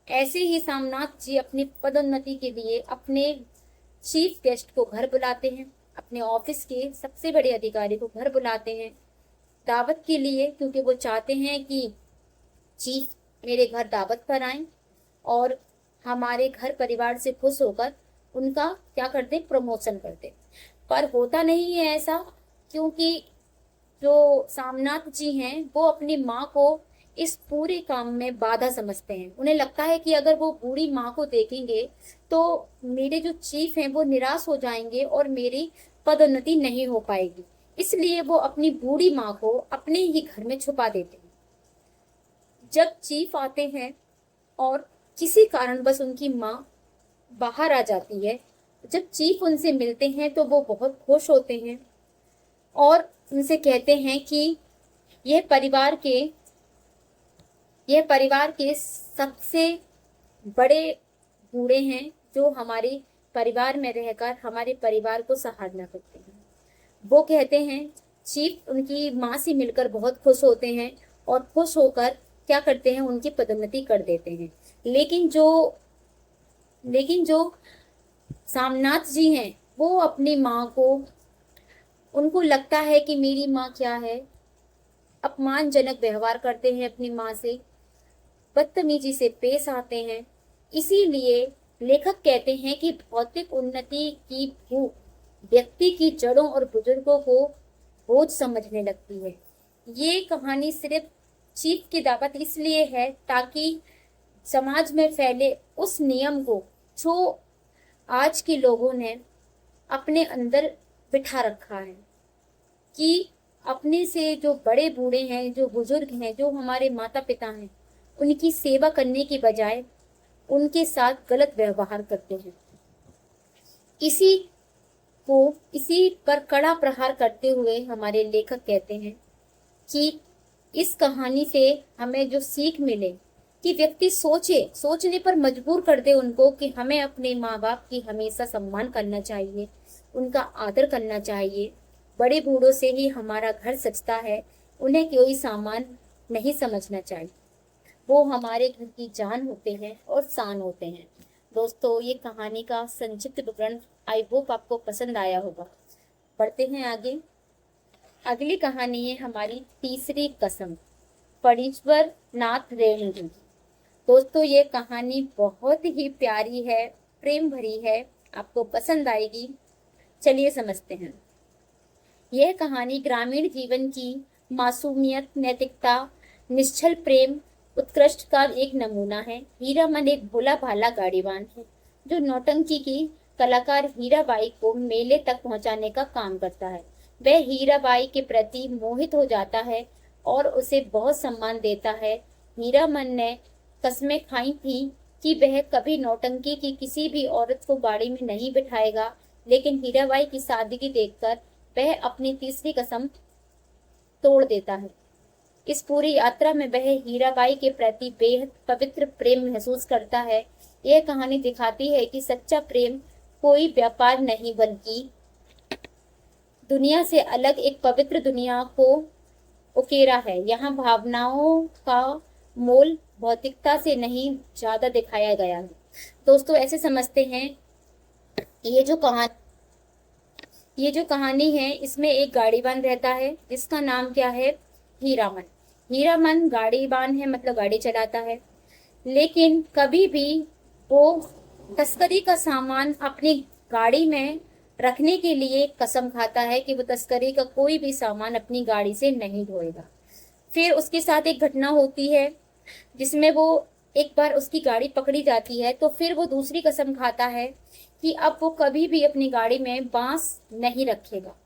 ऐसे ही सामनाथ जी अपनी पदोन्नति के लिए अपने चीफ गेस्ट को घर बुलाते हैं, अपने ऑफिस के सबसे बड़े अधिकारी को घर बुलाते हैं दावत के लिए, क्योंकि वो चाहते हैं कि चीफ मेरे घर दावत पर आए और हमारे घर परिवार से खुश होकर उनका क्या करते, प्रमोशन करते। पर होता नहीं है ऐसा, क्योंकि जो सामनाथ जी हैं वो अपनी माँ को इस पूरे काम में बाधा समझते हैं। उन्हें लगता है कि अगर वो बूढ़ी माँ को देखेंगे तो मेरे जो चीफ हैं वो निराश हो जाएंगे और मेरी पदोन्नति नहीं हो पाएगी। इसलिए वो अपनी बूढ़ी माँ को अपने ही घर में छुपा देते हैं। जब चीफ आते हैं और किसी कारण बस उनकी माँ बाहर आ जाती है, जब चीफ उनसे मिलते हैं तो वो बहुत खुश होते हैं और उनसे कहते हैं कि यह परिवार के सबसे बड़े बूढ़े हैं जो हमारे परिवार में रहकर हमारे परिवार को सहारना करते हैं। वो कहते हैं, चीफ उनकी माँ से मिलकर बहुत खुश होते हैं और खुश होकर क्या करते हैं, उनकी पदोन्नति कर देते हैं। लेकिन जो सामनाथ जी हैं वो अपनी माँ को, उनको लगता है कि मेरी माँ क्या है, अपमानजनक व्यवहार करते हैं अपनी माँ से, बदतमीजी से पेश आते हैं। इसीलिए लेखक कहते हैं कि भौतिक उन्नति की भूख व्यक्ति की जड़ों और बुजुर्गों को बोझ समझने लगती है। ये कहानी सिर्फ चीख की दावत इसलिए है ताकि समाज में फैले उस नियम को जो आज के लोगों ने अपने अंदर बिठा रखा है कि अपने से जो बड़े बूढ़े हैं, जो बुजुर्ग हैं, जो हमारे माता पिता हैं, उनकी सेवा करने की बजाय उनके साथ गलत व्यवहार करते हैं। इसी पर कड़ा प्रहार करते हुए हमारे लेखक कहते हैं कि इस कहानी से हमें जो सीख मिले कि व्यक्ति सोचने पर मजबूर कर दे उनको कि हमें अपने माँ बाप की हमेशा सम्मान करना चाहिए, उनका आदर करना चाहिए। बड़े बूढ़ों से ही हमारा घर सजता है, उन्हें कोई सामान नहीं समझना चाहिए। वो हमारे घर की जान होते हैं और शान होते हैं। दोस्तों, ये कहानी का संक्षिप्त विवरण आई होप आपको पसंद आया होगा। बढ़ते हैं आगे। अगली कहानी है हमारी तीसरी कसम, फणीश्वर नाथ रेणु जी। दोस्तों, ये कहानी बहुत ही प्यारी है, प्रेम भरी है, आपको पसंद आएगी। चलिए समझते हैं। यह कहानी ग्रामीण जीवन की मासूमियत, नैतिकता, निश्चल प्रेम, उत्कृष्ट का एक नमूना है। हीरामन एक भोला भाला गाड़ीवान है जो नौटंकी की कलाकार हीराबाई को मेले तक पहुंचाने का काम करता है। वह हीराबाई के प्रति मोहित हो जाता है और उसे बहुत सम्मान देता है। हीरामन ने कस्में खाई थी कि वह कभी नौटंकी की किसी भी औरत को गाड़ी में नहीं बिठाएगा, लेकिन हीराबाई की सादगी देखकर वह अपनी तीसरी कसम तोड़ देता है। इस पूरी यात्रा में वह हीराबाई के प्रति बेहद पवित्र प्रेम महसूस करता है। यह कहानी दिखाती है कि सच्चा प्रेम कोई व्यापार नहीं, बल्कि दुनिया से अलग एक पवित्र दुनिया को उकेरा है। यहाँ भावनाओं का मोल भौतिकता से नहीं ज्यादा दिखाया गया है। दोस्तों, ऐसे समझते हैं ये जो कहानी है, इसमें एक गाड़ीवान रहता है जिसका नाम क्या है, हीरामन। हीरामन गाड़ीवान है, मतलब गाड़ी चलाता है, लेकिन कभी भी वो तस्करी का सामान अपनी गाड़ी में रखने के लिए कसम खाता है कि वो तस्करी का कोई भी सामान अपनी गाड़ी से नहीं ढोएगा। फिर उसके साथ एक घटना होती है जिसमें वो एक बार उसकी गाड़ी पकड़ी जाती है, तो फिर वो दूसरी कसम खाता है कि अब वो कभी भी अपनी गाड़ी में बांस नहीं रखेगा।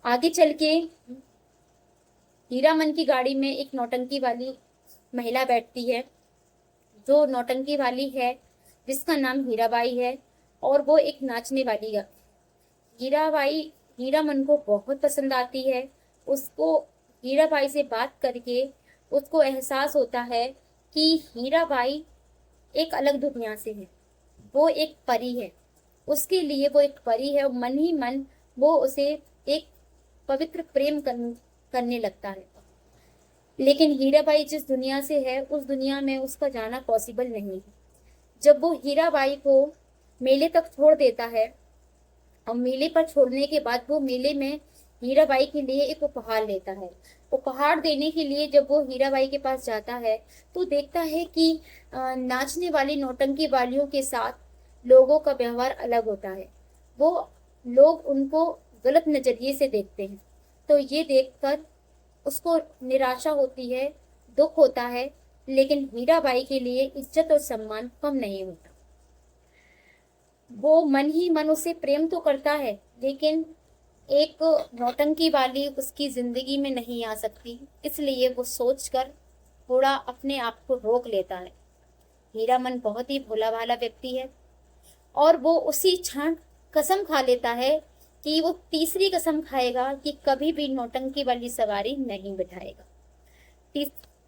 आगे चल के हीरामन की गाड़ी में एक नौटंकी वाली महिला बैठती है, जो नौटंकी वाली है जिसका नाम हीराबाई है, और वो एक नाचने वाली है। हीराबाई हीरामन को बहुत पसंद आती है। उसको हीराबाई से बात करके उसको एहसास होता है कि हीराबाई एक अलग दुनिया से है, वो एक परी है। उसके लिए वो एक परी है, मन ही मन वो उसे एक पवित्र प्रेम करने लगता है। लेकिन हीराबाई जिस दुनिया से है, उस दुनिया में उसका जाना पॉसिबल नहीं है। जब वो हीराबाई को मेले तक छोड़ देता है, और मेले पर छोड़ने के बाद वो मेले में हीराबाई के लिए एक उपहार लेता है। उपहार देने के लिए जब वो हीराबाई के पास जाता है, तो देखता है कि नाचने वाली नौटंकी वालियों के साथ लोगों का व्यवहार अलग होता है। वो लोग उनको गलत नजरिए से देखते हैं। तो ये देखकर उसको निराशा होती है, दुख होता है, लेकिन हीराबाई के लिए इज्जत और सम्मान कम नहीं होता। वो मन ही मन उसे प्रेम तो करता है, लेकिन एक नौटंकी वाली उसकी जिंदगी में नहीं आ सकती, इसलिए वो सोचकर थोड़ा अपने आप को रोक लेता है। हीरामन बहुत ही भोला भाला व्यक्ति है, और वो उसी क्षण कसम खा लेता है कि वो तीसरी कसम खाएगा कि कभी भी नौटंकी वाली सवारी नहीं बिठाएगा।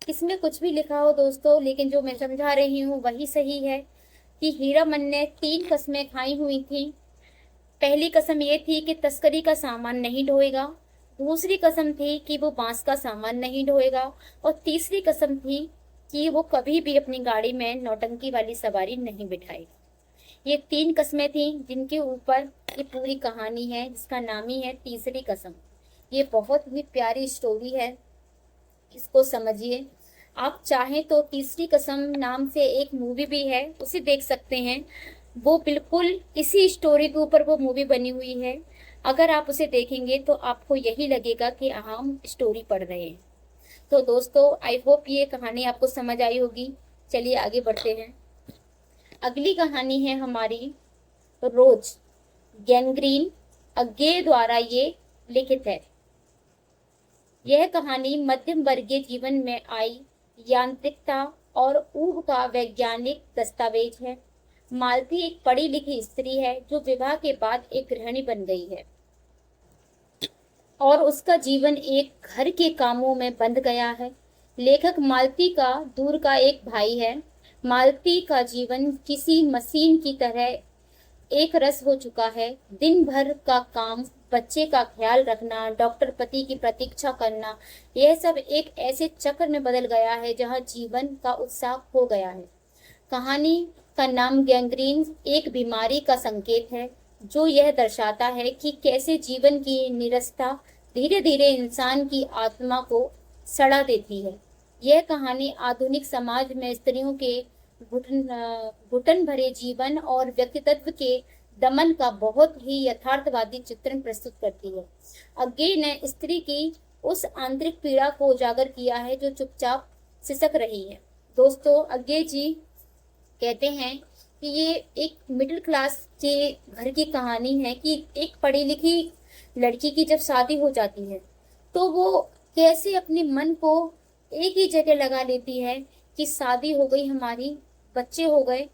इसमें कुछ भी लिखा हो दोस्तों, लेकिन जो मैं समझा रही हूँ वही सही है कि हीरामन ने 3 कस्में खाई हुई थी। पहली कसम ये थी कि तस्करी का सामान नहीं ढोएगा, दूसरी कसम थी कि वो बांस का सामान नहीं ढोएगा, और तीसरी कसम थी कि वो कभी भी अपनी गाड़ी में नौटंकी वाली सवारी नहीं बिठाएगा। ये 3 कस्में थी जिनके ऊपर ये पूरी कहानी है, जिसका नाम ही है तीसरी कसम। ये बहुत ही प्यारी स्टोरी है, इसको समझिए। आप चाहें तो तीसरी कसम नाम से एक मूवी भी है, उसे देख सकते हैं। वो बिल्कुल इसी स्टोरी के ऊपर वो मूवी बनी हुई है। अगर आप उसे देखेंगे तो आपको यही लगेगा कि हम स्टोरी पढ़ रहे हैं। तो दोस्तों, आई होप ये कहानी आपको समझ आई होगी। चलिए आगे बढ़ते हैं। अगली कहानी है हमारी रोज, गैंग्रीन अज्ञे द्वारा ये लिखित है। यह कहानी मध्यम वर्गीय जीवन में आई यांत्रिकता और ऊब का वैज्ञानिक दस्तावेज है। मालती एक पढ़ी लिखी स्त्री है जो विवाह के बाद एक गृहिणी बन गई है और उसका जीवन एक घर के कामों में बंध गया है। लेखक मालती का दूर का एक भाई है। मालती का जीवन किसी मशीन की तरह एक रस हो चुका है। दिन भर का काम, बच्चे का ख्याल रखना, डॉक्टर पति की प्रतीक्षा करना, यह सब एक ऐसे चक्र में बदल गया है जहां जीवन का उत्साह खो गया है। कहानी का नाम गैंग्रीन एक बीमारी का संकेत है जो यह दर्शाता है कि कैसे जीवन की निरसता धीरे धीरे इंसान की आत्मा को सड़ा देती है। यह कहानी आधुनिक समाज में स्त्रियों के घुटन भरे जीवन और व्यक्तित्व के दमन का बहुत ही यथार्थवादी चित्रण प्रस्तुत करती है। अज्ञे ने स्त्री की उस आंतरिक पीड़ा को उजागर किया है जो चुपचाप सिसक रही है। दोस्तों, अज्ञे जी कहते हैं कि ये एक मिडिल क्लास के घर की कहानी है कि एक पढ़ी लिखी लड़की की जब शादी हो जाती है तो वो कैसे अपने मन को एक ही जगह लगा लेती है कि शादी हो गई हमारी, बच्चे हो गए,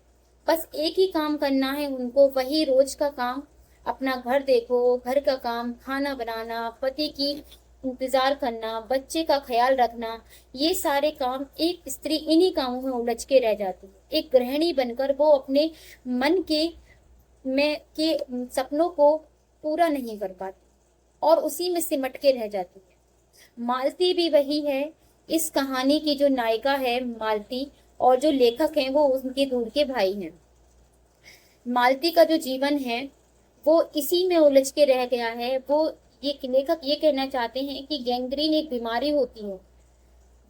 बस एक ही काम करना है उनको, वही रोज का काम। अपना घर देखो, घर का काम, खाना बनाना, पति की इंतजार करना, बच्चे का ख्याल रखना, ये सारे काम एक स्त्री इन्हीं कामों में उलझ के रह जाती है। एक गृहिणी बनकर वो अपने मन के सपनों को पूरा नहीं कर पाती और उसी में सिमट के रह जाती है। मालती भी वही है। इस कहानी की जो नायिका है मालती और जो लेखक हैं वो उनके दूर के भाई हैं। मालती का जो जीवन है वो इसी में उलझ के रह गया है। वो ये लेखक ये कहना चाहते हैं कि गैंग्रीन एक बीमारी होती है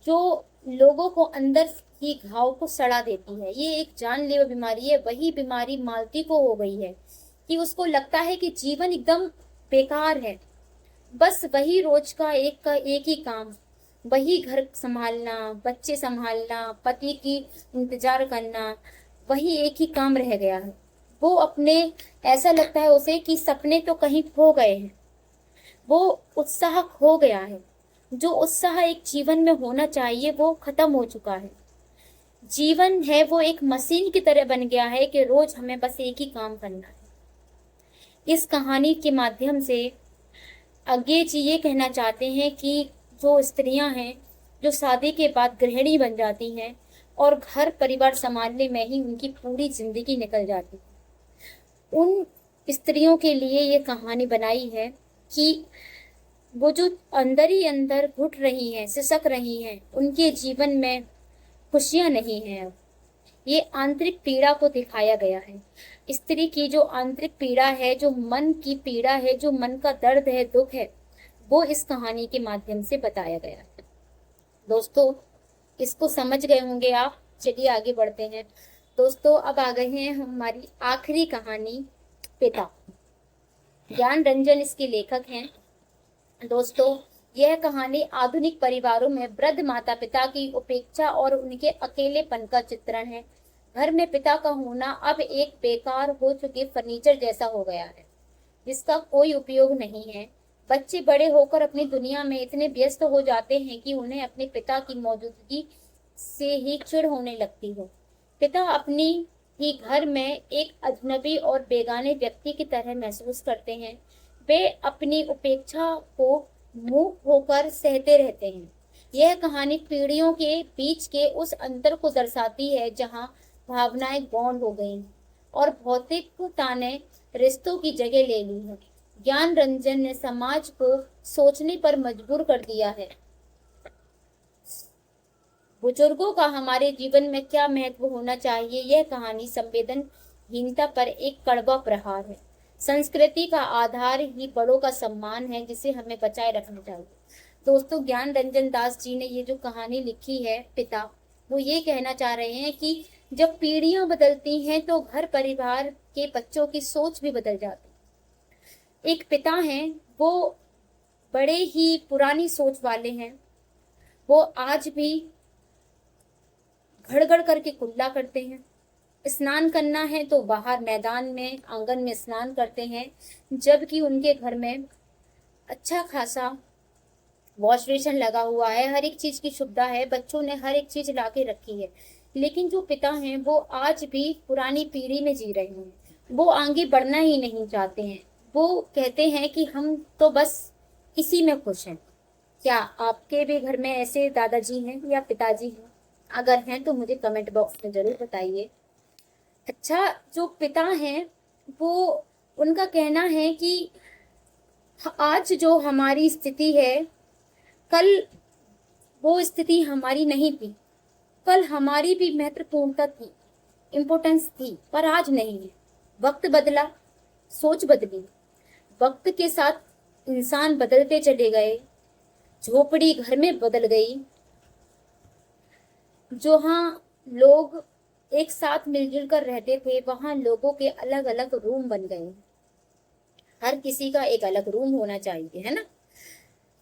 जो लोगों को अंदर ही घाव को सड़ा देती है। ये एक जानलेवा बीमारी है। वही बीमारी मालती को हो गई है कि उसको लगता है कि जीवन एकदम बेकार है, बस वही रोज का एक ही काम, वही घर संभालना, बच्चे संभालना, पति की इंतजार करना, वही एक ही काम रह गया है। वो अपने ऐसा लगता है उसे कि सपने तो कहीं खो गए हैं, वो उत्साह खो गया है। जो उत्साह एक जीवन में होना चाहिए वो खत्म हो चुका है। जीवन है वो एक मशीन की तरह बन गया है कि रोज हमें बस एक ही काम करना है। इस कहानी के माध्यम से अज्ञे जी ये कहना चाहते हैं कि जो स्त्रियां हैं जो शादी के बाद गृहिणी बन जाती हैं और घर परिवार संभालने में ही उनकी पूरी जिंदगी निकल जाती है, उन स्त्रियों के लिए ये कहानी बनाई है कि वो जो अंदर ही अंदर घुट रही हैं, सिसक रही हैं, उनके जीवन में खुशियां नहीं हैं। ये आंतरिक पीड़ा को दिखाया गया है। स्त्री की जो आंतरिक पीड़ा है, जो मन की पीड़ा है, जो मन का दर्द है, दुख है, वो इस कहानी के माध्यम से बताया गया है। दोस्तों, इसको समझ गए होंगे आप। चलिए आगे बढ़ते हैं। दोस्तों, अब आ गए हैं हमारी आखिरी कहानी, पिता। ज्ञान रंजन इसके लेखक हैं। दोस्तों, यह कहानी आधुनिक परिवारों में वृद्ध माता पिता की उपेक्षा और उनके अकेलेपन का चित्रण है। घर में पिता का होना अब एक बेकार हो चुके फर्नीचर जैसा हो गया है जिसका कोई उपयोग नहीं है। बच्चे बड़े होकर अपनी दुनिया में इतने व्यस्त हो जाते हैं कि उन्हें अपने पिता की मौजूदगी से ही चिढ़ होने लगती है। पिता अपनी ही घर में एक अजनबी और बेगाने व्यक्ति की तरह महसूस करते हैं। वे अपनी उपेक्षा को मूक होकर सहते रहते हैं। यह कहानी पीढ़ियों के बीच के उस अंतर को दर्शाती है जहां भावनाएं गौण हो गई और भौतिकता ने रिश्तों की जगह ले ली है। ज्ञान रंजन ने समाज को सोचने पर मजबूर कर दिया है। बुजुर्गों का हमारे जीवन में क्या महत्व होना चाहिए, यह कहानी संवेदनहीनता पर एक कड़वा प्रहार है। संस्कृति का आधार ही बड़ों का सम्मान है जिसे हमें बचाए रखना चाहिए। दोस्तों ज्ञान रंजन दास जी ने ये जो कहानी लिखी है पिता, वो ये कहना चाह रहे हैं कि जब पीढ़ियां बदलती हैं तो घर परिवार के बच्चों की सोच भी बदल जाती है। एक पिता हैं, वो बड़े ही पुरानी सोच वाले हैं। वो आज भी घड़ करके कुल्ला करते हैं। स्नान करना है तो बाहर मैदान में आंगन में स्नान करते हैं, जबकि उनके घर में अच्छा खासा वॉश बेसिन लगा हुआ है, हर एक चीज की सुविधा है, बच्चों ने हर एक चीज ला के रखी है। लेकिन जो पिता हैं वो आज भी पुरानी पीढ़ी में जी रहे हैं। वो आगे बढ़ना ही नहीं चाहते हैं। वो कहते हैं कि हम तो बस इसी में खुश हैं। क्या आपके भी घर में ऐसे दादाजी हैं या पिताजी हैं? अगर हैं तो मुझे कमेंट बॉक्स में जरूर बताइए। अच्छा, जो पिता हैं वो, उनका कहना है कि आज जो हमारी स्थिति है, कल वो स्थिति हमारी नहीं थी। कल हमारी भी महत्वपूर्णता थी, इम्पोर्टेंस थी, पर आज नहीं है। वक्त बदला, सोच बदली, वक्त के साथ इंसान बदलते चले गए। झोपड़ी घर में बदल गई। जहाँ लोग एक साथ मिलजुल कर रहते थे, वहां लोगों के अलग अलग रूम बन गए। हर किसी का एक अलग रूम होना चाहिए, है ना।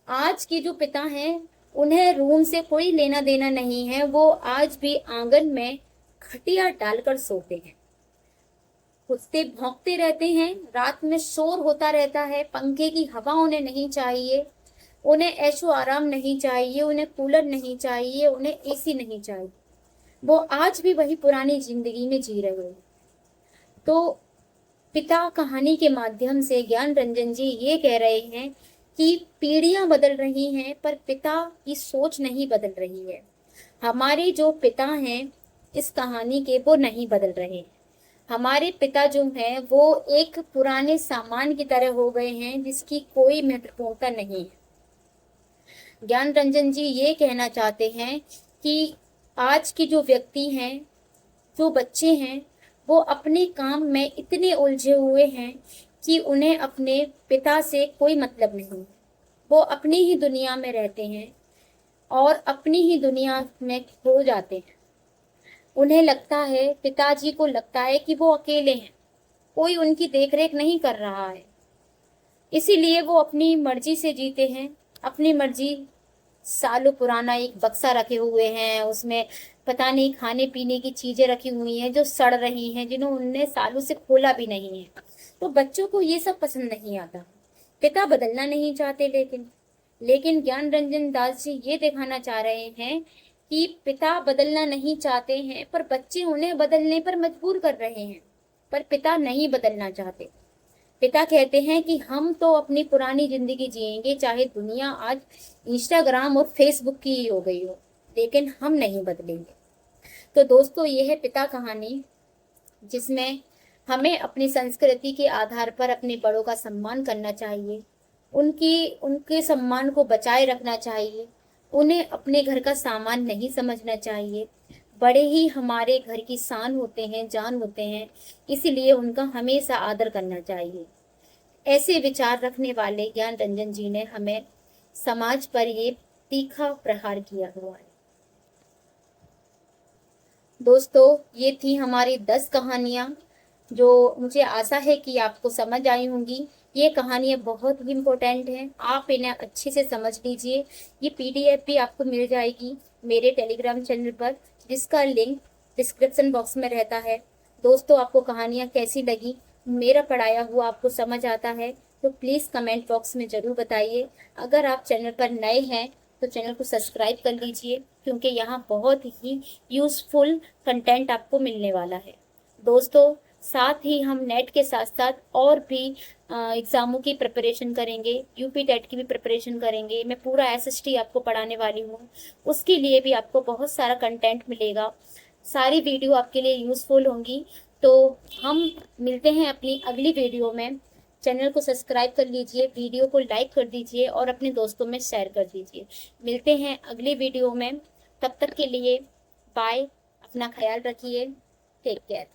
आज के जो पिता हैं, उन्हें रूम से कोई लेना देना नहीं है। वो आज भी आंगन में खटिया डालकर सोते हैं। कुत्ते भौंकते रहते हैं, रात में शोर होता रहता है, पंखे की हवा उन्हें नहीं चाहिए, उन्हें ऐशो आराम नहीं चाहिए, उन्हें कूलर नहीं चाहिए, उन्हें एसी नहीं चाहिए। वो आज भी वही पुरानी जिंदगी में जी रहे हैं। तो पिता कहानी के माध्यम से ज्ञान रंजन जी ये कह रहे हैं कि पीढ़ियां बदल रही हैं, पर पिता की सोच नहीं बदल रही है। हमारे जो पिता हैं इस कहानी के, वो नहीं बदल रहे। हमारे पिता जो हैं वो एक पुराने सामान की तरह हो गए हैं, जिसकी कोई महत्वपूर्णता नहीं है। ज्ञान रंजन जी ये कहना चाहते हैं कि आज की जो व्यक्ति हैं, जो बच्चे हैं, वो अपने काम में इतने उलझे हुए हैं कि उन्हें अपने पिता से कोई मतलब नहीं। वो अपनी ही दुनिया में रहते हैं और अपनी ही दुनिया में खो जाते हैं। उन्हें लगता है, पिताजी को लगता है कि वो अकेले हैं, कोई उनकी देखरेख नहीं कर रहा है। इसीलिए वो अपनी मर्जी से जीते हैं, अपनी मर्जी। सालों पुराना एक बक्सा रखे हुए हैं, उसमें पता नहीं खाने पीने की चीजें रखी हुई हैं जो सड़ रही हैं, जिन्होंने सालों से खोला भी नहीं है। तो बच्चों को ये सब पसंद नहीं आता। पिता बदलना नहीं चाहते, लेकिन ज्ञान रंजन दास जी ये दिखाना चाह रहे हैं कि पिता बदलना नहीं चाहते हैं, पर बच्चे उन्हें बदलने पर मजबूर कर रहे हैं। पर पिता नहीं बदलना चाहते। पिता कहते हैं कि हम तो अपनी पुरानी जिंदगी जिएंगे, चाहे दुनिया आज इंस्टाग्राम और फेसबुक की ही हो गई हो, लेकिन हम नहीं बदलेंगे। तो दोस्तों, ये है पिता कहानी, जिसमें हमें अपनी संस्कृति के आधार पर अपने बड़ों का सम्मान करना चाहिए, उनके सम्मान को बचाए रखना चाहिए। उन्हें अपने घर का सामान नहीं समझना चाहिए। बड़े ही हमारे घर की शान होते हैं, जान होते हैं, इसीलिए उनका हमेशा आदर करना चाहिए। ऐसे विचार रखने वाले ज्ञान रंजन जी ने हमें समाज पर ये तीखा प्रहार किया हुआ है। दोस्तों, ये थी हमारी 10 कहानियां, जो मुझे आशा है कि आपको समझ आई होंगी। ये कहानियाँ बहुत ही इम्पोर्टेंट हैं, आप इन्हें अच्छे से समझ लीजिए। ये PDF भी आपको मिल जाएगी मेरे टेलीग्राम चैनल पर, जिसका लिंक डिस्क्रिप्शन बॉक्स में रहता है। दोस्तों, आपको कहानियाँ कैसी लगी, मेरा पढ़ाया हुआ आपको समझ आता है तो प्लीज़ कमेंट बॉक्स में ज़रूर बताइए। अगर आप चैनल पर नए हैं तो चैनल को सब्सक्राइब कर लीजिए, क्योंकि यहाँ बहुत ही यूज़फुल कंटेंट आपको मिलने वाला है। दोस्तों, साथ ही हम नेट के साथ साथ और भी एग्ज़ामों की प्रिपरेशन करेंगे, UP टेट की भी प्रिपरेशन करेंगे। मैं पूरा SST आपको पढ़ाने वाली हूँ, उसके लिए भी आपको बहुत सारा कंटेंट मिलेगा। सारी वीडियो आपके लिए यूज़फुल होंगी। तो हम मिलते हैं अपनी अगली वीडियो में। चैनल को सब्सक्राइब कर लीजिए, वीडियो को लाइक कर दीजिए और अपने दोस्तों में शेयर कर दीजिए। मिलते हैं अगली वीडियो में, तब तक के लिए बाय। अपना ख्याल रखिए, टेक केयर।